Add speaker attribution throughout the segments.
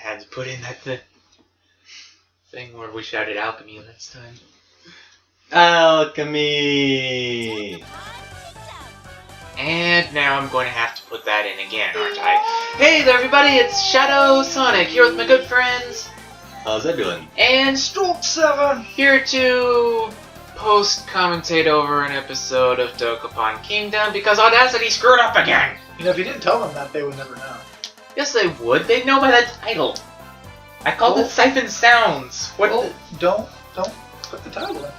Speaker 1: had to put in that thing where we shouted alchemy last time.
Speaker 2: Alchemy!
Speaker 1: And now I'm going to have to put that in again, aren't I? Hey there, everybody! It's ShadwSonic here with my good friends
Speaker 2: Zebulon.
Speaker 1: and
Speaker 3: Stroke7
Speaker 1: here to post-commentate over an episode of Dokapon Kingdom because Audacity screwed up again!
Speaker 3: You know, if you didn't tell them that, they would never know.
Speaker 1: Yes, they would. They'd know by the title. I called it Siphoned Sounds. What?
Speaker 3: Well, don't put the title in.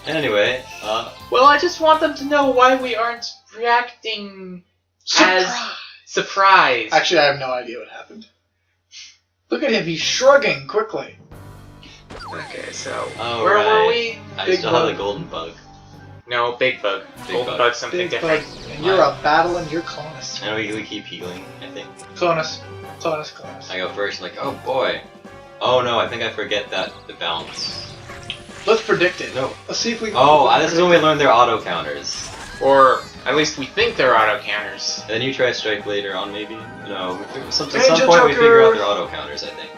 Speaker 2: Anyway,
Speaker 1: Well, I just want them to know why we aren't reacting as surprised.
Speaker 3: Actually, I have no idea what happened. Look at him, he's shrugging quickly.
Speaker 1: Okay, so
Speaker 2: oh,
Speaker 1: where
Speaker 2: right.
Speaker 1: were we?
Speaker 2: I
Speaker 3: Big
Speaker 2: still
Speaker 3: bug.
Speaker 2: have the golden bug.
Speaker 1: No, Big Bug.
Speaker 2: Big
Speaker 1: Golden
Speaker 2: Bug.
Speaker 1: Bug's something
Speaker 3: Big
Speaker 1: different.
Speaker 3: bug, and you're a battling your Clonus.
Speaker 2: And we keep healing, I think.
Speaker 3: Clonus.
Speaker 2: I go first, like, oh boy. Oh no, I think I forget that the balance.
Speaker 3: Let's predict it.
Speaker 2: No.
Speaker 3: Let's see if we can.
Speaker 2: Oh, this is when we learn their auto counters.
Speaker 1: Or at least we think they're auto counters.
Speaker 2: And then you try strike later on, maybe? No, at some
Speaker 3: Angel
Speaker 2: point we figure out
Speaker 3: Joker.
Speaker 2: their auto counters, I think.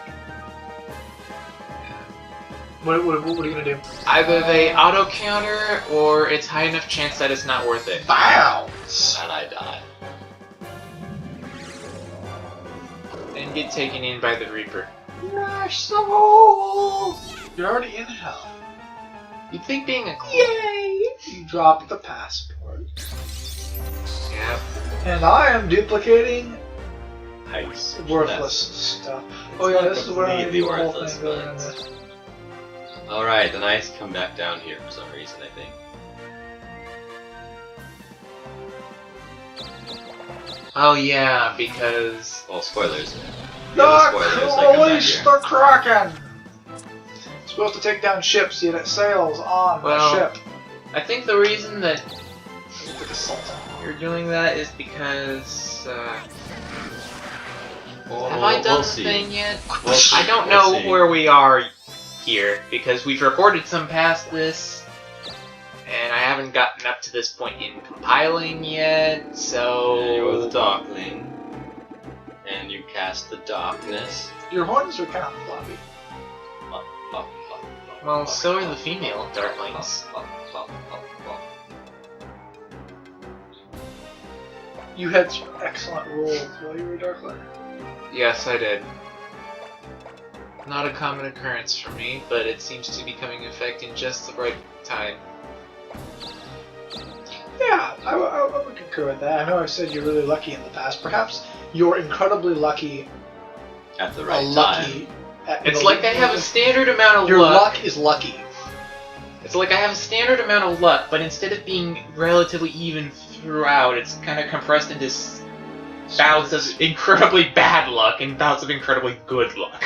Speaker 3: What are you gonna do?
Speaker 1: Either they auto counter or it's high enough chance that it's not worth it.
Speaker 3: Bounce!
Speaker 2: And I die.
Speaker 1: And get taken in by the Reaper.
Speaker 3: My soul! You're already in hell.
Speaker 1: You'd think being a
Speaker 3: Yay! You dropped the passport.
Speaker 1: Yeah.
Speaker 3: And I am duplicating
Speaker 2: Nice.
Speaker 3: worthless stuff.
Speaker 2: It's
Speaker 3: Oh yeah,
Speaker 2: not
Speaker 3: this is where I
Speaker 2: completely
Speaker 3: do the whole
Speaker 2: worthless,
Speaker 3: thing going in
Speaker 2: but-
Speaker 3: this.
Speaker 2: Alright, then I come back down here for some reason, I think.
Speaker 1: Oh yeah, because
Speaker 2: Well, spoilers.
Speaker 3: The
Speaker 2: I come back
Speaker 3: Unleash
Speaker 2: here.
Speaker 3: the Kraken! It's supposed to take down ships, yet it sails on
Speaker 1: Well,
Speaker 3: a ship.
Speaker 1: I think the reason that
Speaker 3: With the salt.
Speaker 1: you're doing that is because
Speaker 2: Well,
Speaker 1: have I done
Speaker 2: we'll
Speaker 1: the
Speaker 2: see.
Speaker 1: thing yet?
Speaker 2: We'll see.
Speaker 1: I don't
Speaker 2: We'll
Speaker 1: know
Speaker 2: see.
Speaker 1: where we are here because we've recorded some past this and I haven't gotten up to this point in compiling yet, so
Speaker 2: You're the Darkling. And you cast the darkness.
Speaker 3: Your horns are kind of floppy.
Speaker 1: well, so are the female Darklings.
Speaker 3: You had some excellent rolls while you were a Darkling.
Speaker 1: Yes, I did. Not a common occurrence for me, but it seems to be coming effect in just the right time.
Speaker 3: Yeah, I would concur with that. I know I've said you're really lucky in the past. Perhaps you're incredibly lucky.
Speaker 2: At the right
Speaker 3: lucky.
Speaker 2: time.
Speaker 1: It's like I have a standard amount of
Speaker 3: Your
Speaker 1: luck.
Speaker 3: luck is lucky.
Speaker 1: It's like I have a standard amount of luck, but instead of being relatively even throughout, it's kind of compressed into bouts of incredibly bad luck and bouts of incredibly good luck.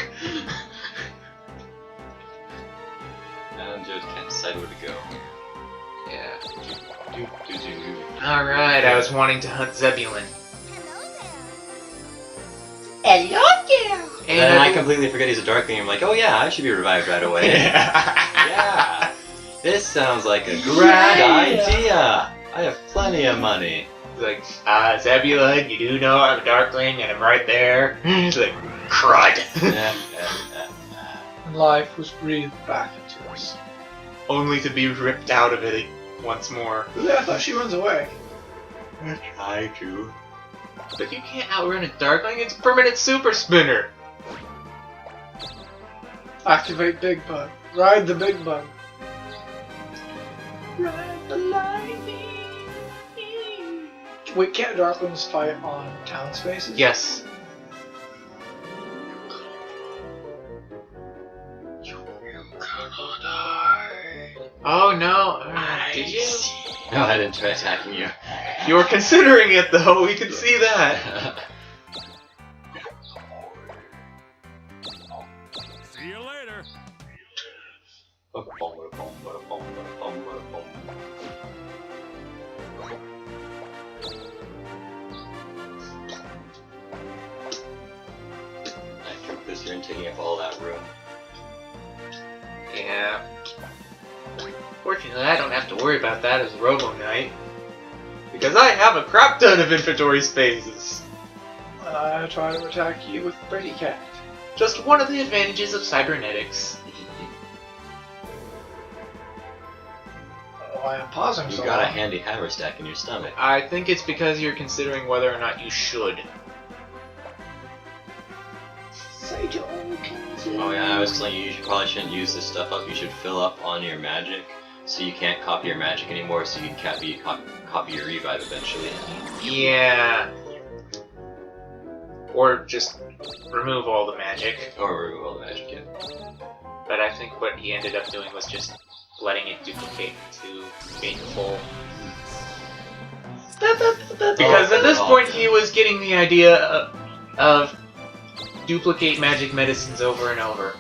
Speaker 2: Now just can't decide where to go.
Speaker 1: Yeah.
Speaker 2: Do, do, do.
Speaker 1: Alright, I was wanting to hunt Zebulon.
Speaker 3: Hello there!
Speaker 2: And then I completely forget he's a Darkling. I'm like, oh yeah, I should be revived right away. Yeah. This sounds like a grand idea. I have plenty of money.
Speaker 1: He's like, Zebulon, you do know I'm a Darkling and I'm right there. He's like, crud.
Speaker 3: And life was breathed back into us.
Speaker 1: Only to be ripped out of it once more.
Speaker 3: Yeah, I thought she runs away.
Speaker 1: I try to. But you can't outrun a Darkling, it's a permanent super spinner!
Speaker 3: Activate Big Bug. Ride the Big Bug. Ride the lightning. Wait, can't Darklings fight on town spaces?
Speaker 1: Yes.
Speaker 3: You cannot die.
Speaker 1: Oh no, did you?
Speaker 2: No, I didn't try attacking you.
Speaker 1: You were considering it though, we can see that!
Speaker 4: See you later.
Speaker 2: I took this here and taking up all that room.
Speaker 1: Yeah. Fortunately, I don't have to worry about that as a Robo Knight. Because I have a crap ton of inventory spaces!
Speaker 3: I try to attack you with Brady Cat.
Speaker 1: Just one of the advantages of cybernetics.
Speaker 3: Why I'm pausing
Speaker 2: You
Speaker 3: so
Speaker 2: got a
Speaker 3: long.
Speaker 2: handy hammer stack in your stomach.
Speaker 1: I think it's because you're considering whether or not you should.
Speaker 2: Oh yeah, I was telling you probably shouldn't use this stuff up. You should fill up on your magic, so you can't copy your magic anymore, so you can copy your revive eventually.
Speaker 1: Yeah. Or just remove all the magic.
Speaker 2: Or remove all the magic, yeah.
Speaker 1: But I think what he ended up doing was just letting it duplicate to being full. Because at this point he was getting the idea of duplicate magic medicines over and over.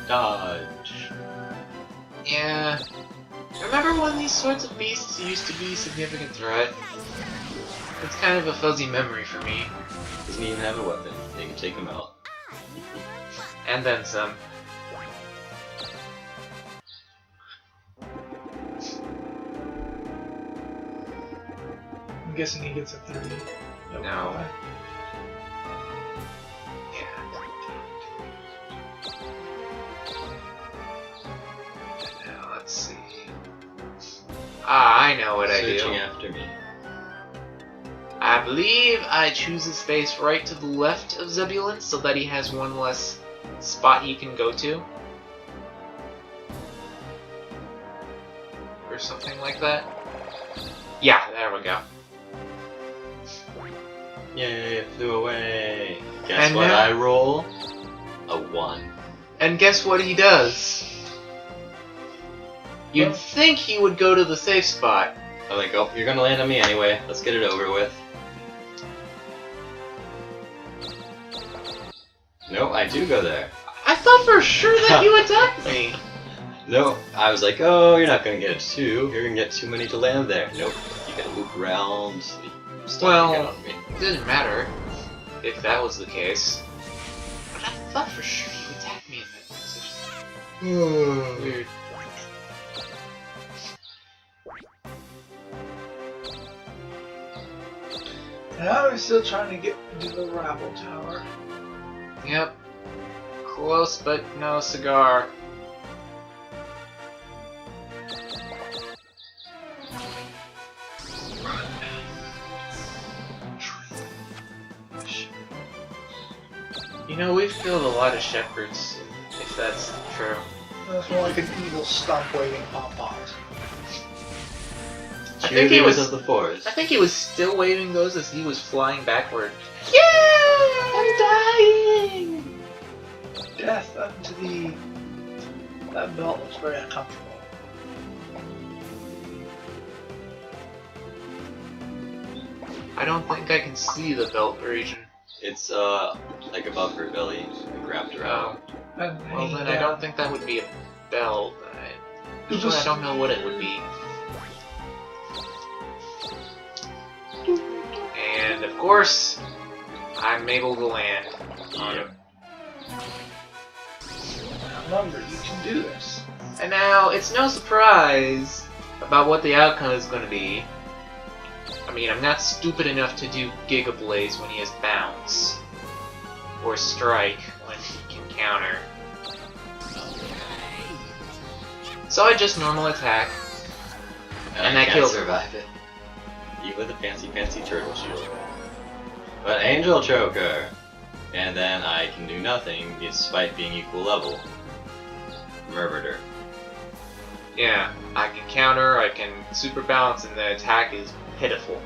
Speaker 2: Dodge.
Speaker 1: Yeah. Remember when these sorts of beasts used to be a significant threat? It's kind of a fuzzy memory for me.
Speaker 2: Doesn't even have a weapon. They can take him out.
Speaker 1: And then some.
Speaker 3: I'm guessing he gets a 3.
Speaker 1: No. Yeah. Now let's see. Ah, I know what I do.
Speaker 2: Searching after me.
Speaker 1: I believe I choose a space right to the left of Zebulon so that he has one less spot he can go to. Or something like that. Yeah, there we go.
Speaker 2: Yay, it flew away. Guess
Speaker 1: And
Speaker 2: what
Speaker 1: now-
Speaker 2: I roll? A 1.
Speaker 1: And guess what he does? You'd
Speaker 3: Huh?
Speaker 1: think he would go to the safe spot.
Speaker 2: I'm like, oh, you're gonna land on me anyway. Let's get it over with. No, I do go there.
Speaker 1: I thought for sure that you attacked me.
Speaker 2: No, I was like, oh, you're not gonna get 2. You're gonna get too many to land there. Nope, you gotta loop around. Stop
Speaker 1: Well-
Speaker 2: getting on me.
Speaker 1: It didn't matter if that was the case. But I thought for sure you attacked me in that position. Weird.
Speaker 3: Now we're still trying to get into the Rabble Tower.
Speaker 1: Yep. Close, but no cigar. You know, we've killed a lot of shepherds, if that's true.
Speaker 3: That's more like an evil stump waving pom-poms.
Speaker 1: I think he was.
Speaker 2: Cheerleaders of the forest.
Speaker 1: I think he was still waving those as he was flying backward. Yeah, I'm dying.
Speaker 3: Death unto the... That belt looks very uncomfortable.
Speaker 1: I don't think I can see the belt region.
Speaker 2: It's like above her belly, like wrapped around.
Speaker 3: And
Speaker 1: Well, then I don't think that would be a belt. Usually I don't know what it would be. And of course, I'm able to land on him.
Speaker 3: Remember, you can do this.
Speaker 1: And now, it's no surprise about what the outcome is going to be. I mean, I'm not stupid enough to do Giga Blaze when he has Bounce. Or Strike when he can counter. So I just normal attack. And
Speaker 2: I
Speaker 1: that
Speaker 2: can't
Speaker 1: kills her.
Speaker 2: survive it. You with a fancy turtle shield. But Angel Choker! And then I can do nothing despite being equal level. Murdered her.
Speaker 1: Yeah, I can counter, I can super balance, and the attack is pitiful.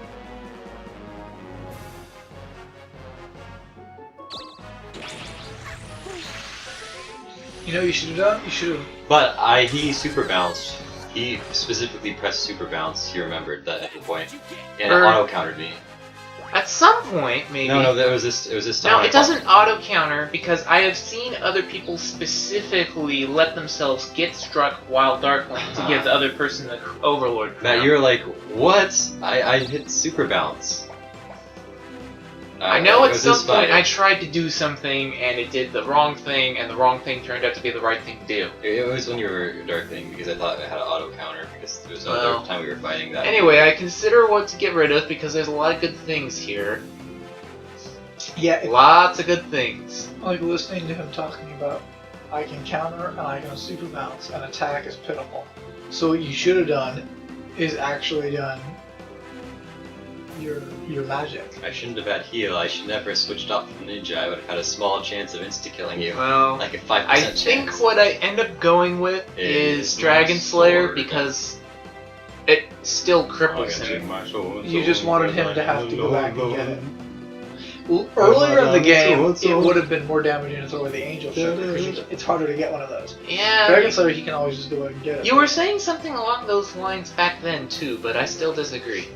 Speaker 3: You know what you should have done? You should have...
Speaker 2: But he super bounced. He specifically pressed super bounce. He remembered that at the point, and it
Speaker 1: Or-
Speaker 2: auto countered me.
Speaker 1: At some point, maybe.
Speaker 2: No, that was this. It was this time.
Speaker 1: No,
Speaker 2: I
Speaker 1: it doesn't auto counter because I have seen other people specifically let themselves get struck while darkling to give the other person the overlord crown.
Speaker 2: Matt, you were like, "What? I hit super bounce."
Speaker 1: I know
Speaker 2: it
Speaker 1: at
Speaker 2: was
Speaker 1: some
Speaker 2: this
Speaker 1: point
Speaker 2: fight.
Speaker 1: I tried to do something and it did the wrong thing, and the wrong thing turned out to be the right thing to do.
Speaker 2: It was when you were darkling because I thought it had an auto counter because there was
Speaker 1: Well.
Speaker 2: another time we were fighting that.
Speaker 1: Anyway, I consider what to get rid of because there's a lot of good things here.
Speaker 3: Yeah,
Speaker 1: Lots of good things.
Speaker 3: like listening to him talking about I can counter and I can super bounce and attack is pitiful. So what you should have done is actually done your magic.
Speaker 2: I shouldn't have had heal. I should never have switched off from ninja. I would have had a small chance of insta-killing you.
Speaker 1: Well,
Speaker 2: Like a 5%
Speaker 1: I
Speaker 2: chance.
Speaker 1: think what I end up going with is Dragon Slayer
Speaker 2: sword.
Speaker 1: because it still cripples him.
Speaker 3: You just wanted him to have to go back and get it. Well, earlier in the game, it would have been more damaging to throw away the Angel Sugar because it's harder to get one of those.
Speaker 1: Yeah.
Speaker 3: Dragon Slayer, he can always just go ahead and get it.
Speaker 1: You were saying something along those lines back then too, but I still disagree.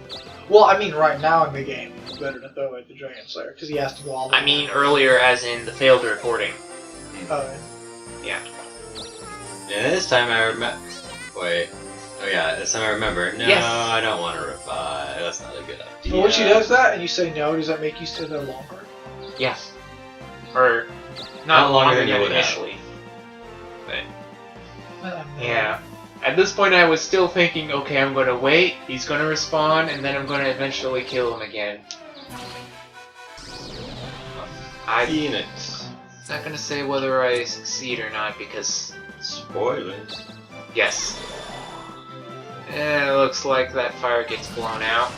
Speaker 3: Well, I mean, right now in the game, it's better to throw away the Dragon Slayer because he has to go all the way.
Speaker 1: I mean earlier as in the failed recording.
Speaker 3: Oh,
Speaker 1: Yeah.
Speaker 2: And this time I remember. Wait. Oh yeah, this time I remember. No,
Speaker 1: Yes.
Speaker 2: I don't want to revive. That's not a good idea.
Speaker 3: Well, when she does that and you say no, does that make you stay there longer?
Speaker 1: Yes. Or not
Speaker 2: Not longer
Speaker 1: longer
Speaker 2: than you
Speaker 1: than
Speaker 2: would have.
Speaker 1: initially. But yeah. At this point I was still thinking, okay, I'm gonna wait, he's gonna respawn, and then I'm gonna eventually kill him again. I'm
Speaker 2: Phoenix.
Speaker 1: not gonna say whether I succeed or not because,
Speaker 2: Spoilers.
Speaker 1: yes. It looks like that fire gets blown out.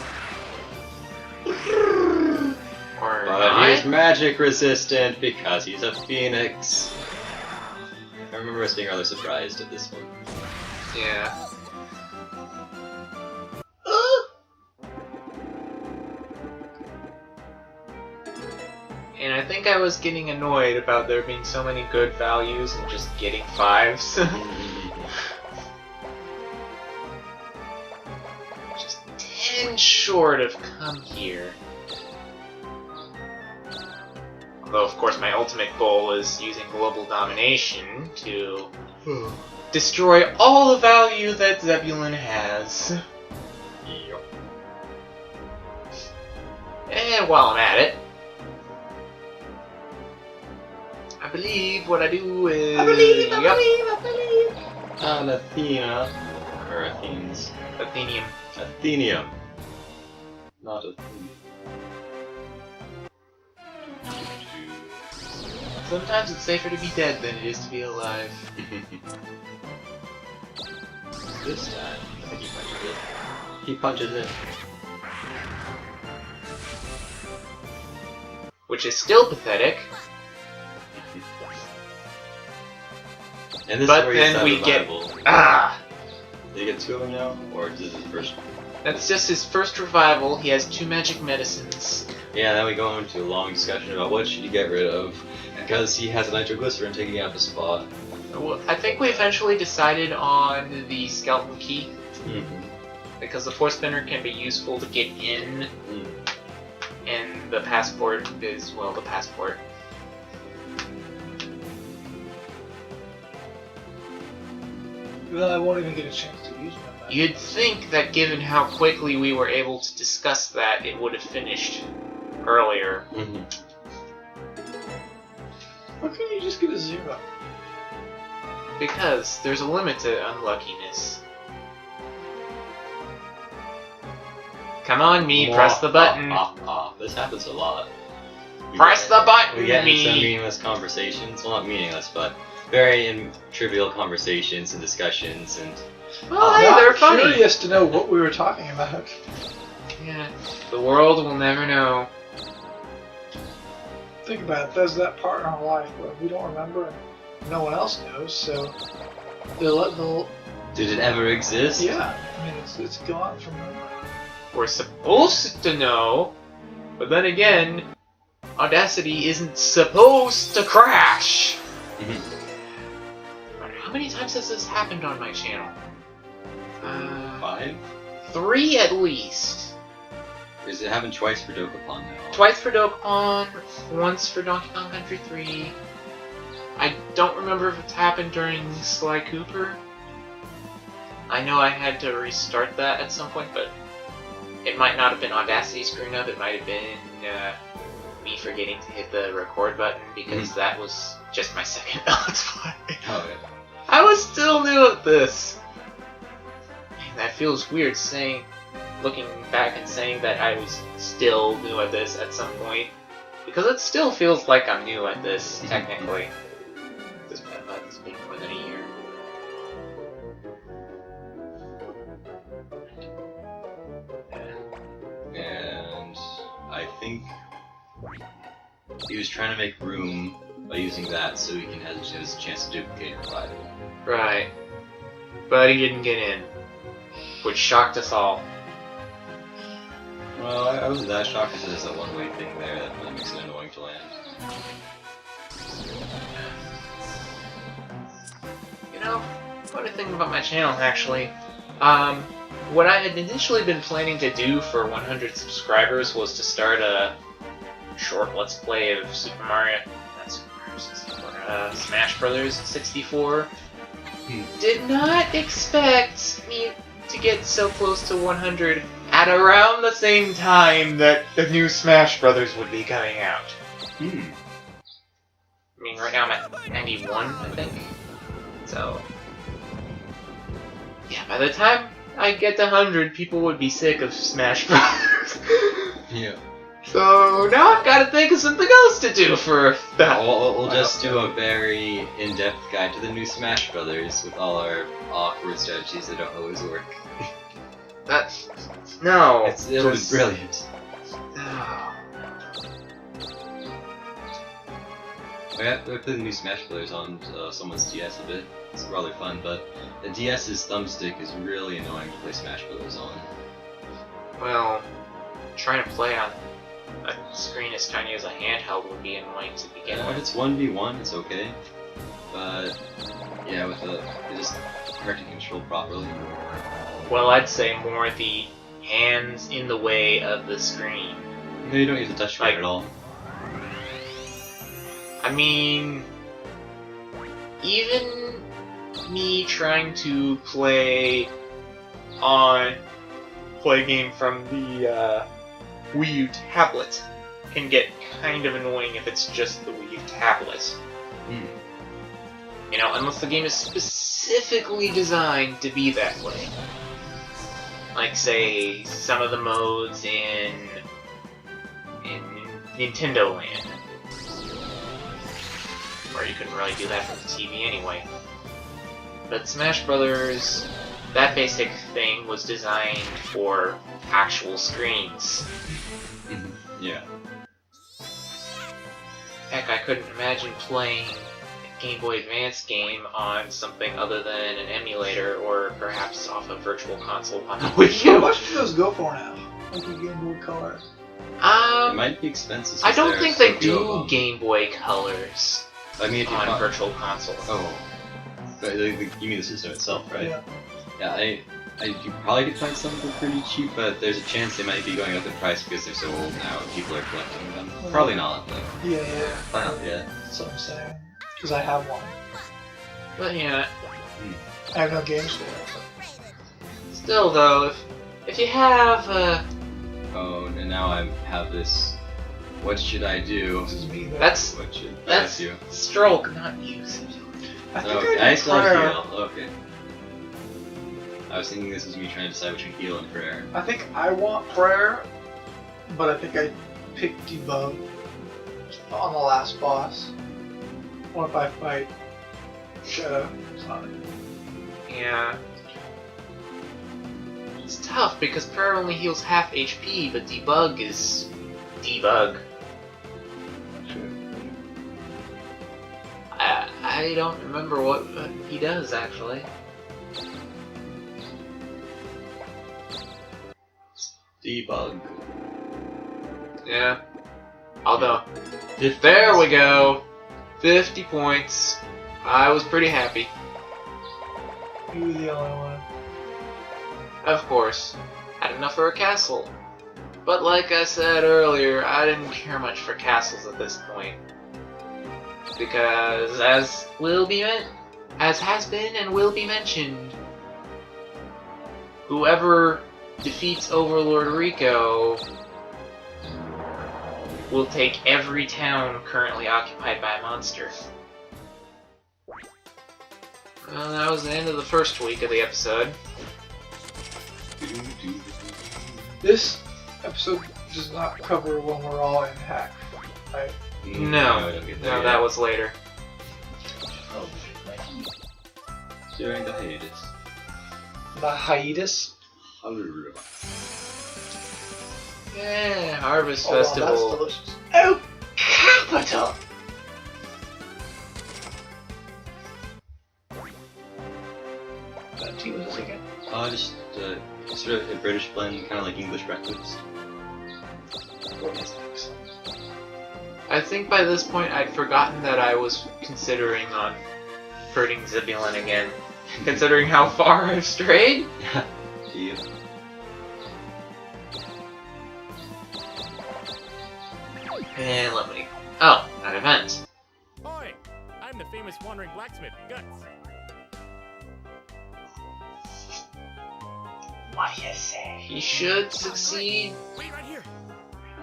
Speaker 1: Or
Speaker 2: But he's
Speaker 1: not.
Speaker 2: magic resistant because he's a phoenix. I remember us being rather surprised at this one.
Speaker 1: Yeah. And I think I was getting annoyed about there being so many good values and just getting 5s. Just 10 short of come here. Although, of course, my ultimate goal is using global domination to destroy all the value that Zebulon has.
Speaker 2: Yup.
Speaker 1: And while I'm at it, I believe what I do is...
Speaker 3: I believe.
Speaker 2: An Athena. Or Athenes.
Speaker 1: Athenium.
Speaker 2: Athenium. Not Athene.
Speaker 1: Sometimes it's safer to be dead than it is to be alive.
Speaker 2: This time, I think he punches it. He punches it.
Speaker 1: Which is still pathetic.
Speaker 2: And this
Speaker 1: But
Speaker 2: is where
Speaker 1: then
Speaker 2: he's
Speaker 1: we get-
Speaker 2: revival.
Speaker 1: Ah!
Speaker 2: Did he get 2 of them now? Or is this his first one?
Speaker 1: That's just his first revival. He has 2 magic medicines.
Speaker 2: Yeah, then we go into a long discussion about what should he get rid of. Because he has a nitroglycerin taking up a spot.
Speaker 1: Well, I think we eventually decided on the skeleton key. Because the force spinner can be useful to get in. And the passport is, well, the passport.
Speaker 3: Well, I won't even get a chance to use my magic.
Speaker 1: You'd think that given how quickly we were able to discuss that, it would have finished earlier.
Speaker 3: Why can't you just get a 0?
Speaker 1: Because there's a limit to unluckiness. Come on, me, press the button.
Speaker 2: This happens a lot.
Speaker 1: Press the button,
Speaker 2: We get into some
Speaker 1: me.
Speaker 2: meaningless conversations. Well, not meaningless, but very trivial conversations and discussions and...
Speaker 1: Well, hey,
Speaker 3: Not
Speaker 1: they're funny.
Speaker 3: curious to know what we were talking about.
Speaker 1: Yeah, the world will never know.
Speaker 3: Think about it. There's that part in our life where we don't remember and no one else knows, so they'll
Speaker 2: Did it ever exist?
Speaker 3: yeah. I mean, it's gone from memory.
Speaker 1: We're supposed to know, but then again, Audacity isn't supposed to crash. How many times has this happened on my channel?
Speaker 2: 5?
Speaker 1: 3 at least.
Speaker 2: Is it happened twice for Dokapon now?
Speaker 1: Twice for Dokapon, once for Donkey Kong Country 3. I don't remember if it's happened during Sly Cooper. I know I had to restart that at some point, but it might not have been Audacity screwing up. It might have been me forgetting to hit the record button because that was just my second Let's Play.
Speaker 2: Oh, yeah.
Speaker 1: I was still new at this. Man, that feels weird looking back and saying that I was still new at this at some point. Because it still feels like I'm new at this, technically. It's been more than a year.
Speaker 2: And I think he was trying to make room by using that so he can have a chance to duplicate Clyde.
Speaker 1: Right. But he didn't get in. Which shocked us all.
Speaker 2: Well, I wasn't that shocked because there's a one-way thing there that makes it annoying to land.
Speaker 1: You know, funny thing about my channel, actually. What I had initially been planning to do for 100 subscribers was to start a short Let's Play of Super Mario... Not Super Mario 64, Smash Brothers 64. Did not expect me to get so close to 100 at around the same time that the new Smash Brothers would be coming out. I mean, right now I'm at 91, I think. So... yeah, by the time I get to 100, people would be sick of Smash Brothers.
Speaker 2: Yeah.
Speaker 1: So now I've got to think of something else to do for that.
Speaker 2: We'll just do a very in-depth guide to the new Smash Brothers with all our awkward strategies that don't always work.
Speaker 1: That's... no.
Speaker 2: It'll be brilliant.
Speaker 1: Oh.
Speaker 2: I played the new Smash Brothers on someone's DS a bit. It's rather fun, but the DS's thumbstick is really annoying to play Smash Brothers on.
Speaker 1: Well, trying to play on a screen as tiny as a handheld would be annoying to begin
Speaker 2: If
Speaker 1: with.
Speaker 2: it's 1v1, it's okay. But yeah, with it's just hard to control properly.
Speaker 1: Well, I'd say more the hands in the way of the screen.
Speaker 2: No, you don't use the touchscreen at all.
Speaker 1: I mean, even me trying to play a game from the Wii U tablet can get kind of annoying if it's just the Wii U tablet. You know, unless the game is specifically designed to be that way. Like, say, some of the modes in Nintendo Land. Or you couldn't really do that from the TV anyway. But Smash Brothers, that basic thing was designed for actual screens.
Speaker 2: Yeah.
Speaker 1: Heck, I couldn't imagine playing a Game Boy Advance game on something other than an emulator, or perhaps off a virtual console on the Wii U.
Speaker 3: How much do those go for now? Like a Game Boy Color?
Speaker 2: It might be expensive.
Speaker 1: I don't think they do Game Boy Colors
Speaker 2: I mean, if you
Speaker 1: on virtual console.
Speaker 2: Oh. But you mean the system itself, right?
Speaker 3: Yeah.
Speaker 2: Yeah, you probably could find some for pretty cheap, but there's a chance they might be going up in price because they're so old now and people are collecting them. Probably not, but...
Speaker 3: Yeah.
Speaker 2: Probably not yet.
Speaker 3: That's what I'm saying. Because I have one.
Speaker 1: But yeah,
Speaker 3: I have no games for it.
Speaker 1: still though, if you have
Speaker 2: Oh, and now I have this... What should I do?
Speaker 3: This is me, though.
Speaker 1: that's
Speaker 2: What should
Speaker 1: that's
Speaker 2: I do?
Speaker 1: stroke, not use.
Speaker 3: I think
Speaker 2: Okay,
Speaker 3: I
Speaker 2: I
Speaker 3: did
Speaker 2: still have
Speaker 3: prayer.
Speaker 2: heal. Okay. I was thinking this was me trying to decide between heal and prayer.
Speaker 3: I think I want prayer, but I think I picked debug on the last boss. What if I fight ShadwSonic?
Speaker 1: Yeah. It's tough because prayer only heals half HP, but debug is debug. I don't remember what he does actually.
Speaker 2: Debug.
Speaker 1: Yeah. Although, there we go. 50 points. I was pretty happy.
Speaker 3: You were the only one.
Speaker 1: Of course. Had enough for a castle. But like I said earlier, I didn't care much for castles at this point. Because as has been and will be mentioned, whoever defeats Overlord Rico will take every town currently occupied by a monster. Well, that was the end of the first week of the episode.
Speaker 3: This episode does not cover when we're all in hack. right?
Speaker 1: No,
Speaker 2: I don't get
Speaker 1: no,
Speaker 2: yet.
Speaker 1: that was later.
Speaker 2: Oh, during the hiatus.
Speaker 3: The hiatus.
Speaker 1: Yeah, Harvest
Speaker 3: Oh, wow,
Speaker 1: Festival.
Speaker 3: that's delicious. Oh, capital! What tea was this again?
Speaker 2: Just sort of a British blend, kind of like English breakfast.
Speaker 1: I think by this point I'd forgotten that I was considering on hurting Zebulon again, considering how far I've strayed.
Speaker 2: Yeah.
Speaker 1: And let me. Oh, an event.
Speaker 4: Oi! I'm the famous wandering blacksmith, Guts.
Speaker 3: What do you say?
Speaker 1: He should succeed.
Speaker 4: Wait right here.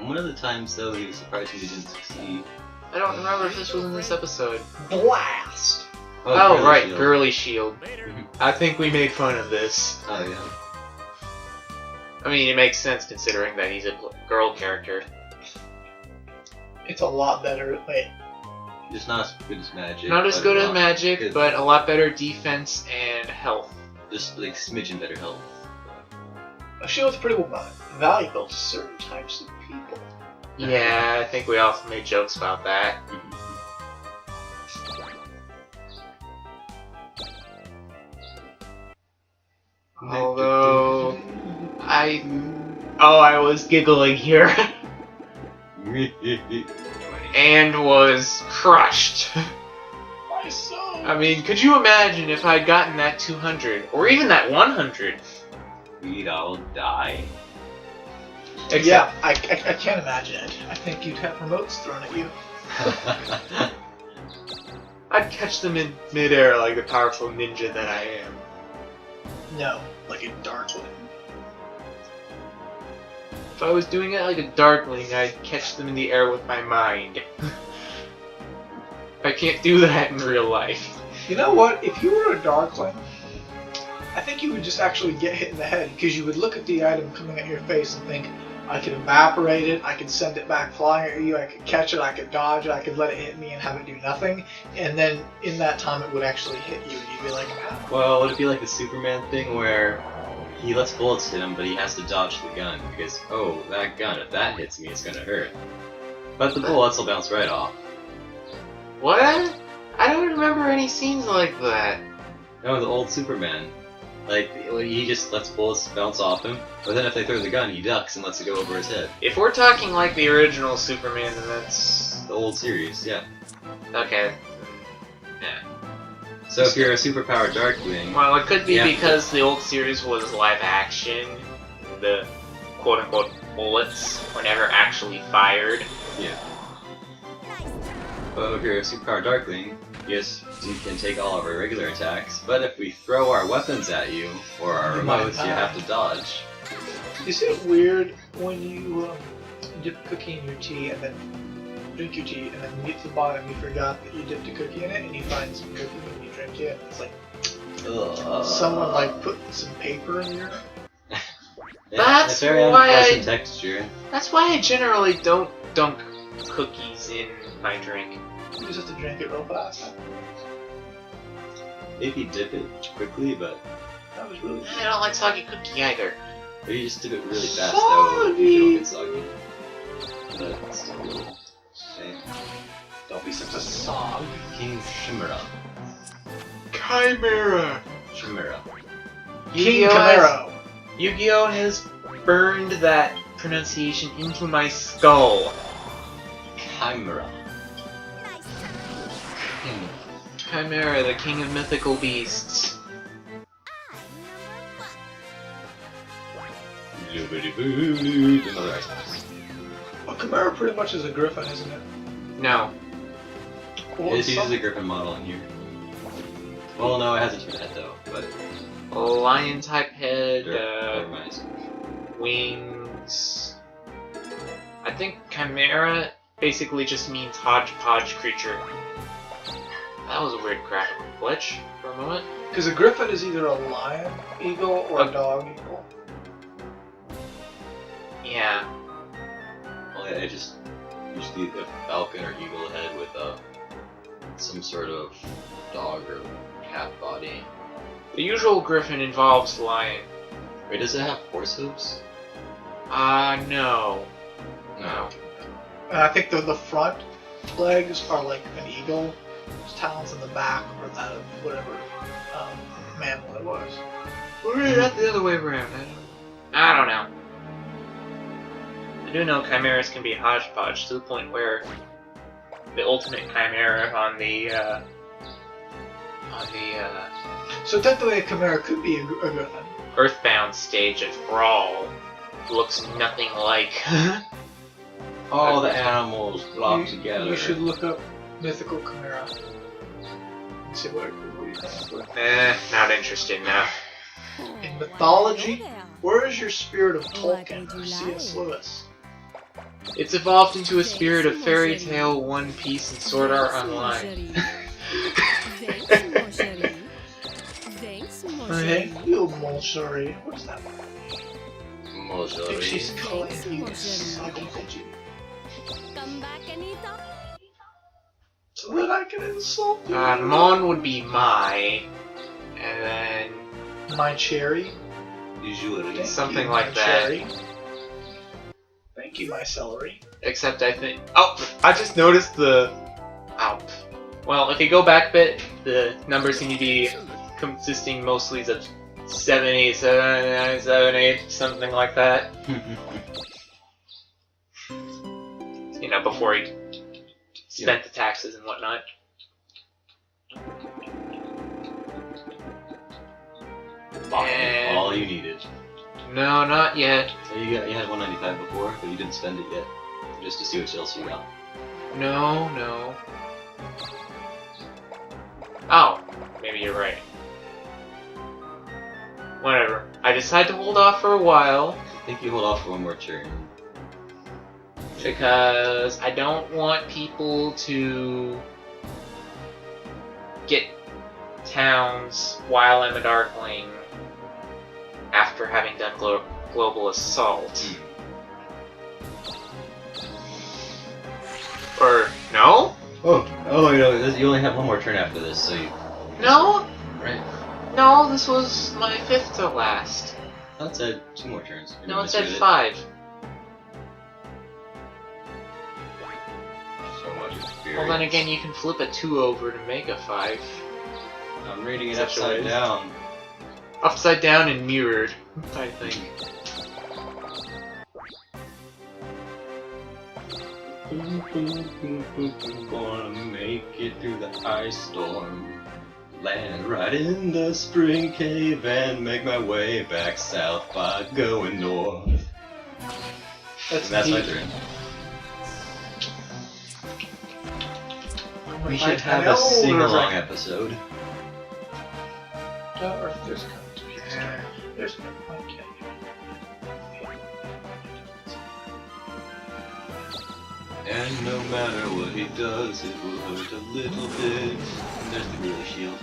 Speaker 2: One of the times, though, he was surprised he didn't succeed.
Speaker 1: I don't remember if this was in this episode.
Speaker 3: Blast!
Speaker 1: Oh,
Speaker 2: Girly
Speaker 1: right,
Speaker 2: Shield.
Speaker 1: Girly Shield.
Speaker 4: Later.
Speaker 1: I think we made fun of this.
Speaker 2: Oh, yeah.
Speaker 1: I mean, it makes sense considering that he's a girl character.
Speaker 3: It's a lot better. Wait,
Speaker 2: Just not as good as Magic.
Speaker 1: Not as
Speaker 2: but
Speaker 1: good
Speaker 2: a
Speaker 1: as
Speaker 2: lot
Speaker 1: Magic,
Speaker 2: good.
Speaker 1: but a lot better defense and health.
Speaker 2: Just like smidgen better health.
Speaker 3: a shield's pretty valuable to certain types of people.
Speaker 1: Yeah, I think we all made jokes about that. Although, I was giggling here and was crushed.
Speaker 3: My soul.
Speaker 1: I mean, could you imagine if I'd gotten that 200 or even that 100?
Speaker 2: We'd all die.
Speaker 3: Yeah, I can't imagine it. I think you'd have remotes thrown at you.
Speaker 1: I'd catch them in midair like the powerful ninja that I am.
Speaker 3: No, like a darkling.
Speaker 1: If I was doing it like a darkling, I'd catch them in the air with my mind. I can't do that in real life.
Speaker 3: You know what? If you were a darkling, I think you would just actually get hit in the head because you would look at the item coming at your face and think, I could evaporate it, I could send it back flying at you, I could catch it, I could dodge it, I could let it hit me and have it do nothing, and then in that time it would actually hit you and you'd be like, ow.
Speaker 2: Well, would it be like the Superman thing where he lets bullets hit him, but he has to dodge the gun because, oh, that gun, if that hits me, it's gonna hurt. But the bullets will bounce right off.
Speaker 1: What? I don't remember any scenes like that.
Speaker 2: No, the old Superman. Like, he just lets bullets bounce off him, but then if they throw the gun, he ducks and lets it go over his head.
Speaker 1: If we're talking like the original Superman, then that's...
Speaker 2: The old series, yeah.
Speaker 1: Okay.
Speaker 2: So if you're a superpowered Darkwing,
Speaker 1: Well, it could be
Speaker 2: Yeah.
Speaker 1: because the old series was live action. The quote-unquote bullets were never actually fired.
Speaker 2: yeah. But if you're a superpowered Darkwing, yes, you can take all of our regular attacks, but if we throw our weapons at you, or our
Speaker 3: You might
Speaker 2: remotes, you
Speaker 3: die.
Speaker 2: have to dodge.
Speaker 3: Is it weird when you dip a cookie in your tea and then drink your tea and then you get to the bottom you forgot that you dipped a cookie in it and you find some cookie and you drink it and it's like someone like put some paper in your...
Speaker 2: Yeah,
Speaker 1: That's
Speaker 2: it's very
Speaker 1: why
Speaker 2: unpleasant
Speaker 1: I-
Speaker 2: texture.
Speaker 1: That's why I generally don't dunk cookies in my drink.
Speaker 3: You just have to drink it real fast.
Speaker 2: Maybe dip it quickly, but
Speaker 3: That was really
Speaker 1: I don't like soggy cookie either.
Speaker 2: if you just dip it really fast, though, you don't get soggy. But it's still cool. Okay.
Speaker 3: Don't be such a sog.
Speaker 2: King Chimera.
Speaker 1: Chimera!
Speaker 2: Chimera.
Speaker 3: King
Speaker 1: Yu-Gi-Oh!
Speaker 3: Camaro.
Speaker 1: Yu-Gi-Oh! Has burned that pronunciation into my skull.
Speaker 2: Chimera.
Speaker 1: Chimera, the king of mythical beasts.
Speaker 2: Another items.
Speaker 3: Well, Camaro pretty much is a griffin, isn't it?
Speaker 1: No.
Speaker 3: Well,
Speaker 2: It uses
Speaker 3: some-
Speaker 2: a Griffin model in here. Well, no, it has a different head though, but
Speaker 1: A lion type head,
Speaker 2: never mind.
Speaker 1: wings. I think Chimera basically just means hodgepodge creature. That was a weird crack glitch for a moment.
Speaker 3: Because a griffin is either a lion eagle or a dog eagle.
Speaker 1: Yeah.
Speaker 2: Well, it just Usually a falcon or eagle head with some sort of dog or cat body.
Speaker 1: The usual griffin involves lion.
Speaker 2: Wait, does it have horse hooves?
Speaker 1: No.
Speaker 2: No.
Speaker 3: And I think the front legs are like an eagle. There's talons in the back, or that of whatever mammal it was.
Speaker 1: Or is that the other way around? I don't know. I do know chimeras can be hodgepodge to the point where the ultimate chimera on the
Speaker 3: So technically a chimera could be a griffin.
Speaker 1: Earthbound stage of Brawl looks nothing like.
Speaker 2: All the animals blocked together.
Speaker 3: You should look up mythical chimera and see what you come up with.
Speaker 1: Not interested now.
Speaker 3: In mythology, where is your spirit of Tolkien or C.S. Lewis?
Speaker 1: It's evolved into a spirit of fairy tale, One Piece, and Sword Art Online.
Speaker 3: Hey, you Molshari. What is that? I think she's
Speaker 2: Mojari.
Speaker 3: calling you Sakifuji.
Speaker 5: Come back, Anita.
Speaker 3: So that I can insult you.
Speaker 1: Mon would be Mai, and then
Speaker 3: My cherry.
Speaker 2: Usually.
Speaker 3: Thank
Speaker 1: Something
Speaker 3: you,
Speaker 1: like
Speaker 3: my
Speaker 1: that.
Speaker 3: cherry. Thank you, my celery.
Speaker 1: except I think. Oh, I just noticed the. Oh. Well, if you go back a bit, the numbers seem to be consisting mostly of 7, 8, 7, 9, 7, 8, something like that. You know, before he spent the taxes and whatnot. And
Speaker 2: All you needed.
Speaker 1: no, not yet.
Speaker 2: You had 195 before, but you didn't spend it yet. Just to see what else you got.
Speaker 1: No, no. Oh, maybe you're right. Whatever. I decided to hold off for a while
Speaker 2: I think you hold off for one more turn.
Speaker 1: because I don't want people to get towns while I'm a Darkling after having done Global Assault. Or, no?
Speaker 2: Oh, you only have one more turn after this, so you...
Speaker 1: No?
Speaker 2: Right.
Speaker 1: No, this was my 5th to last.
Speaker 2: That said 2 more turns. Maybe
Speaker 1: No,
Speaker 2: I
Speaker 1: it said
Speaker 2: misread
Speaker 1: 5.
Speaker 2: So much experience.
Speaker 1: Well, then again, you can flip a 2 over to make a 5.
Speaker 2: I'm reading it
Speaker 1: Such a
Speaker 2: upside
Speaker 1: waste.
Speaker 2: down.
Speaker 1: Upside down and mirrored, I think.
Speaker 2: Gonna make it through the ice storm. Land right in the spring cave and make my way back south by going north. And that's my
Speaker 3: deep.
Speaker 2: turn.
Speaker 3: I'm gonna
Speaker 2: We
Speaker 3: fight
Speaker 2: should have
Speaker 3: an
Speaker 2: a
Speaker 3: elder
Speaker 2: sing-along
Speaker 3: dragon.
Speaker 2: episode.
Speaker 3: Or if there's coming to be a story. There's no point getting
Speaker 2: And no matter what he does, it will hurt a little bit. And there's the Grilly Shield.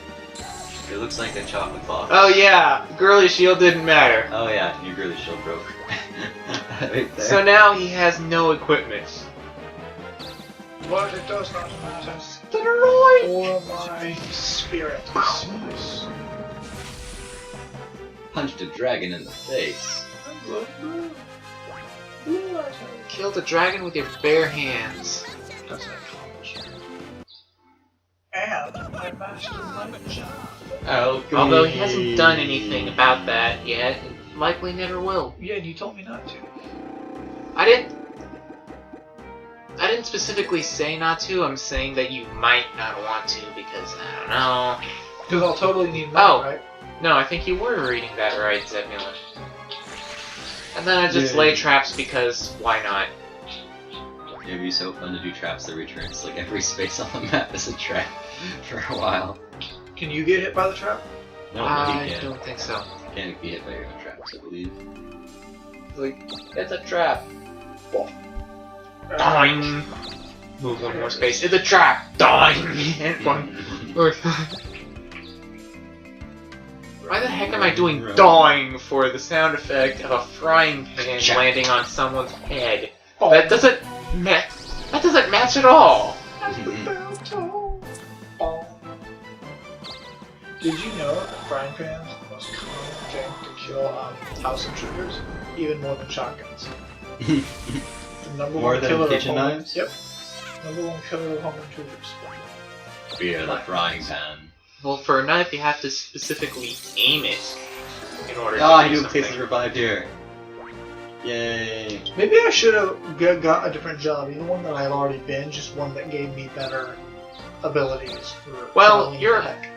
Speaker 2: It looks like a chocolate box.
Speaker 1: Oh yeah, Girly Shield didn't matter.
Speaker 2: Oh yeah, your Grilly Shield broke. Right there.
Speaker 1: So now he has no equipment.
Speaker 3: But it does not matter.
Speaker 1: Steroid!
Speaker 3: For my spirit.
Speaker 2: Punched a dragon in the face.
Speaker 1: Kill the dragon with your bare hands.
Speaker 3: Doesn't accomplish it. And I mastered my job.
Speaker 2: Oh,
Speaker 1: Although he hasn't done anything about that yet, and likely never will.
Speaker 3: Yeah, and you told me not to.
Speaker 1: I didn't specifically say not to, I'm saying that you might not want to because, I don't know.
Speaker 3: Because I'll totally need money,
Speaker 1: Oh.
Speaker 3: right?
Speaker 1: No, I think you were reading that right, Zebulon. And then I just
Speaker 2: Yeah.
Speaker 1: lay traps because why not?
Speaker 2: It'd be so fun to do traps that returns. Like every space on the map is a trap for a while.
Speaker 3: Can you get hit by the trap?
Speaker 2: No,
Speaker 1: I
Speaker 2: you can't.
Speaker 1: don't think so.
Speaker 2: You can't be hit by your own traps, I believe.
Speaker 1: Like, it's a trap. Doing. Move one more space. It's a trap. Doing. And one. Why the heck am I doing dawing for the sound effect of a frying pan landing on someone's head?
Speaker 3: Oh,
Speaker 1: That doesn't catch it all.
Speaker 3: Did you know that frying pans are the most common thing to kill house intruders, even more than shotguns? The number
Speaker 2: More
Speaker 3: one
Speaker 2: than
Speaker 3: killer
Speaker 2: kitchen
Speaker 3: of home,
Speaker 2: knives?
Speaker 3: Yep. Number one killer of home intruders.
Speaker 2: Via the frying pan.
Speaker 1: Well, for a knife, you have to specifically aim it in order
Speaker 2: Ah,
Speaker 1: to do
Speaker 2: new
Speaker 1: something.
Speaker 2: cases revived here. Yay.
Speaker 3: Maybe I should have got a different job, either one that I've already been, just one that gave me better abilities for
Speaker 1: Well,
Speaker 3: traveling
Speaker 1: you're-
Speaker 3: the heck.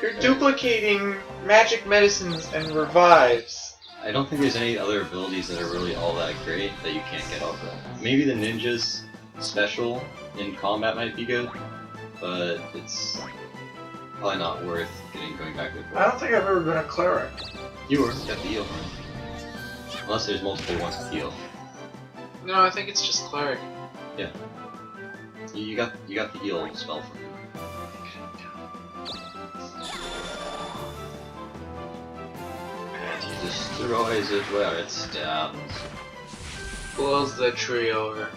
Speaker 1: You're duplicating magic medicines and revives.
Speaker 2: I don't think there's any other abilities that are really all that great that you can't get off of. Maybe the ninja's special in combat might be good, but it's probably not worth going back with.
Speaker 3: I don't think I've ever been a cleric.
Speaker 2: You were, got the heal. Unless there's multiple ones with heal.
Speaker 1: No, I think it's just cleric.
Speaker 2: You got the heal spell from him. And he destroys it where it stands.
Speaker 1: Blows the tree over.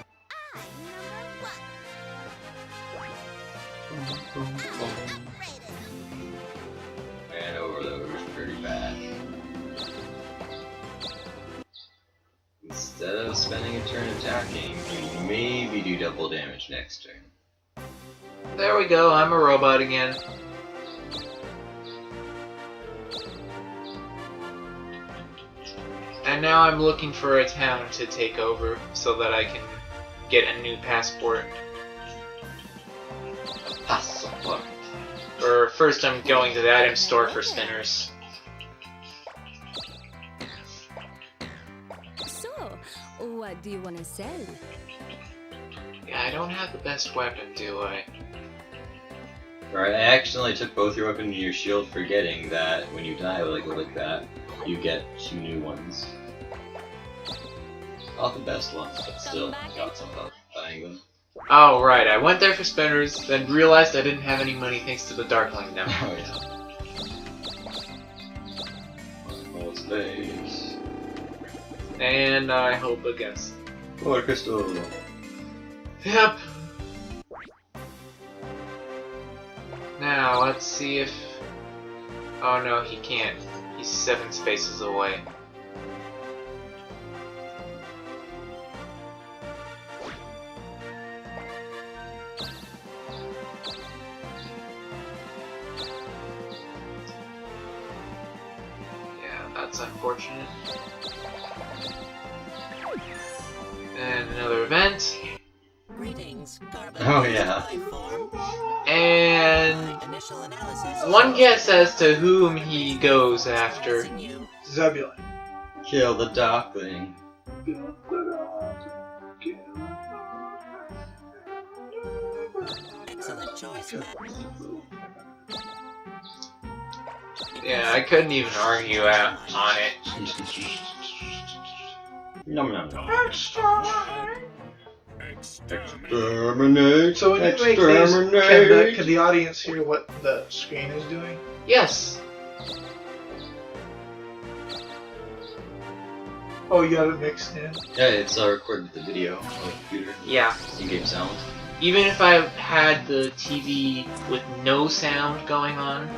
Speaker 2: And over those pretty bad. Instead of spending a turn attacking, you maybe do double damage next turn.
Speaker 1: There we go, I'm a robot again. And now I'm looking for a town to take over so that I can get a new passport.
Speaker 2: Passport.
Speaker 1: Or first I'm going to the item store for spinners.
Speaker 5: So, what do you want to sell?
Speaker 1: Yeah, I don't have the best weapon, do I?
Speaker 2: Alright, I accidentally took both your weapon and your shield, forgetting that when you die like that, you get 2 new ones. Not the best ones, but still, got some help buying them.
Speaker 1: Oh, right, I went there for spinners, then realized I didn't have any money thanks to the Darkling now.
Speaker 2: Oh yeah. More space.
Speaker 1: And I hope against.
Speaker 2: More crystal.
Speaker 1: Yep. Now, let's see if... Oh no, he can't. He's 7 spaces away. Yeah, that's unfortunate. And another event.
Speaker 6: Greetings,
Speaker 2: Oh yeah.
Speaker 1: And one guess as to whom he goes after.
Speaker 3: Zebulon.
Speaker 2: Kill the Darkling.
Speaker 6: Excellent choice.
Speaker 1: Yeah, I couldn't even argue out on it.
Speaker 2: Nom nom nom.
Speaker 4: Exterminate.
Speaker 2: Exterminate.
Speaker 3: So when you make these, can the audience hear what the screen is doing?
Speaker 1: Yes.
Speaker 3: Oh, you got it mixed in?
Speaker 2: Yeah, it's recorded the video on the computer.
Speaker 1: Yeah.
Speaker 2: In-game sound.
Speaker 1: Even if I had the TV with no sound going on,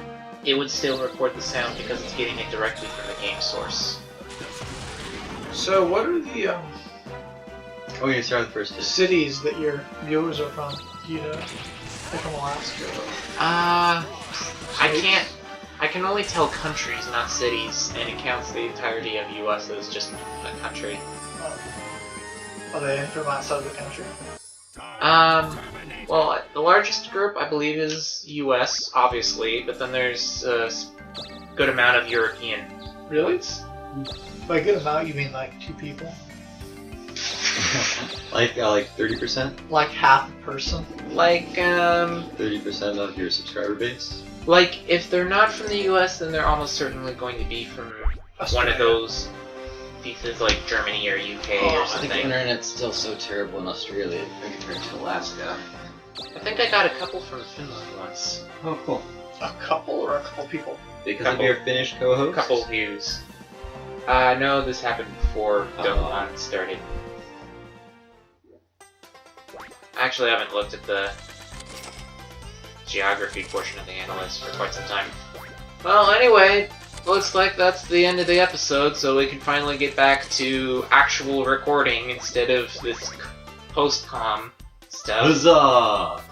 Speaker 1: it would still record the sound because it's getting it directly from the game source.
Speaker 3: So what are the
Speaker 2: Oh, you started first.
Speaker 3: cities that your viewers are from? You know, they're from Alaska.
Speaker 1: I can't. I can only tell countries, not cities, and it counts the entirety of US as just a country.
Speaker 3: Are they from outside the country?
Speaker 1: Well, the largest group I believe is US, obviously, but then there's a good amount of European.
Speaker 3: Really? By good amount, you mean like 2 people?
Speaker 2: like 30%?
Speaker 3: Like half a person?
Speaker 1: Like,
Speaker 2: 30% of your subscriber base?
Speaker 1: like, if they're not from the US, then they're almost certainly going to be from one of those pieces like Germany or UK or
Speaker 2: I think the
Speaker 1: something.
Speaker 2: internet's still so terrible in Australia compared to Alaska.
Speaker 1: I think I got a couple from Finland once.
Speaker 2: Oh, cool.
Speaker 3: A couple or a couple people?
Speaker 2: Because
Speaker 1: Couple.
Speaker 2: of your Finnish co-host?
Speaker 1: Couple views. No, this happened before
Speaker 2: Oh.
Speaker 1: Dokapon started. Actually, I haven't looked at the geography portion of the analyst for quite some time. Well, anyway, looks like that's the end of the episode, so we can finally get back to actual recording instead of this post-com stuff.
Speaker 2: Huzzah!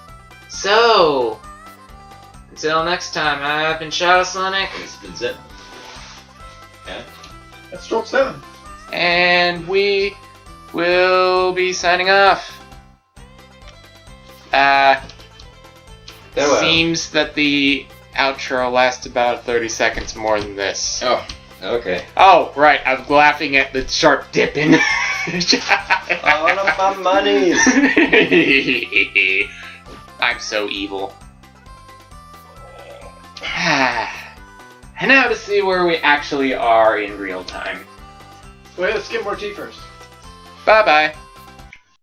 Speaker 1: So, until next time, I've been ShadwSonic,
Speaker 2: It's been Zip. Yeah?
Speaker 3: That's Stroke 7.
Speaker 1: and we will be signing off.
Speaker 2: Farewell.
Speaker 1: Seems that the outro lasts about 30 seconds more than this.
Speaker 2: Oh, okay.
Speaker 1: Oh, right, I'm laughing at the sharp dip in.
Speaker 2: All of my monies!
Speaker 1: I'm so evil. And now to see where we actually are in real time.
Speaker 3: Wait, let's get more tea first.
Speaker 1: Bye-bye.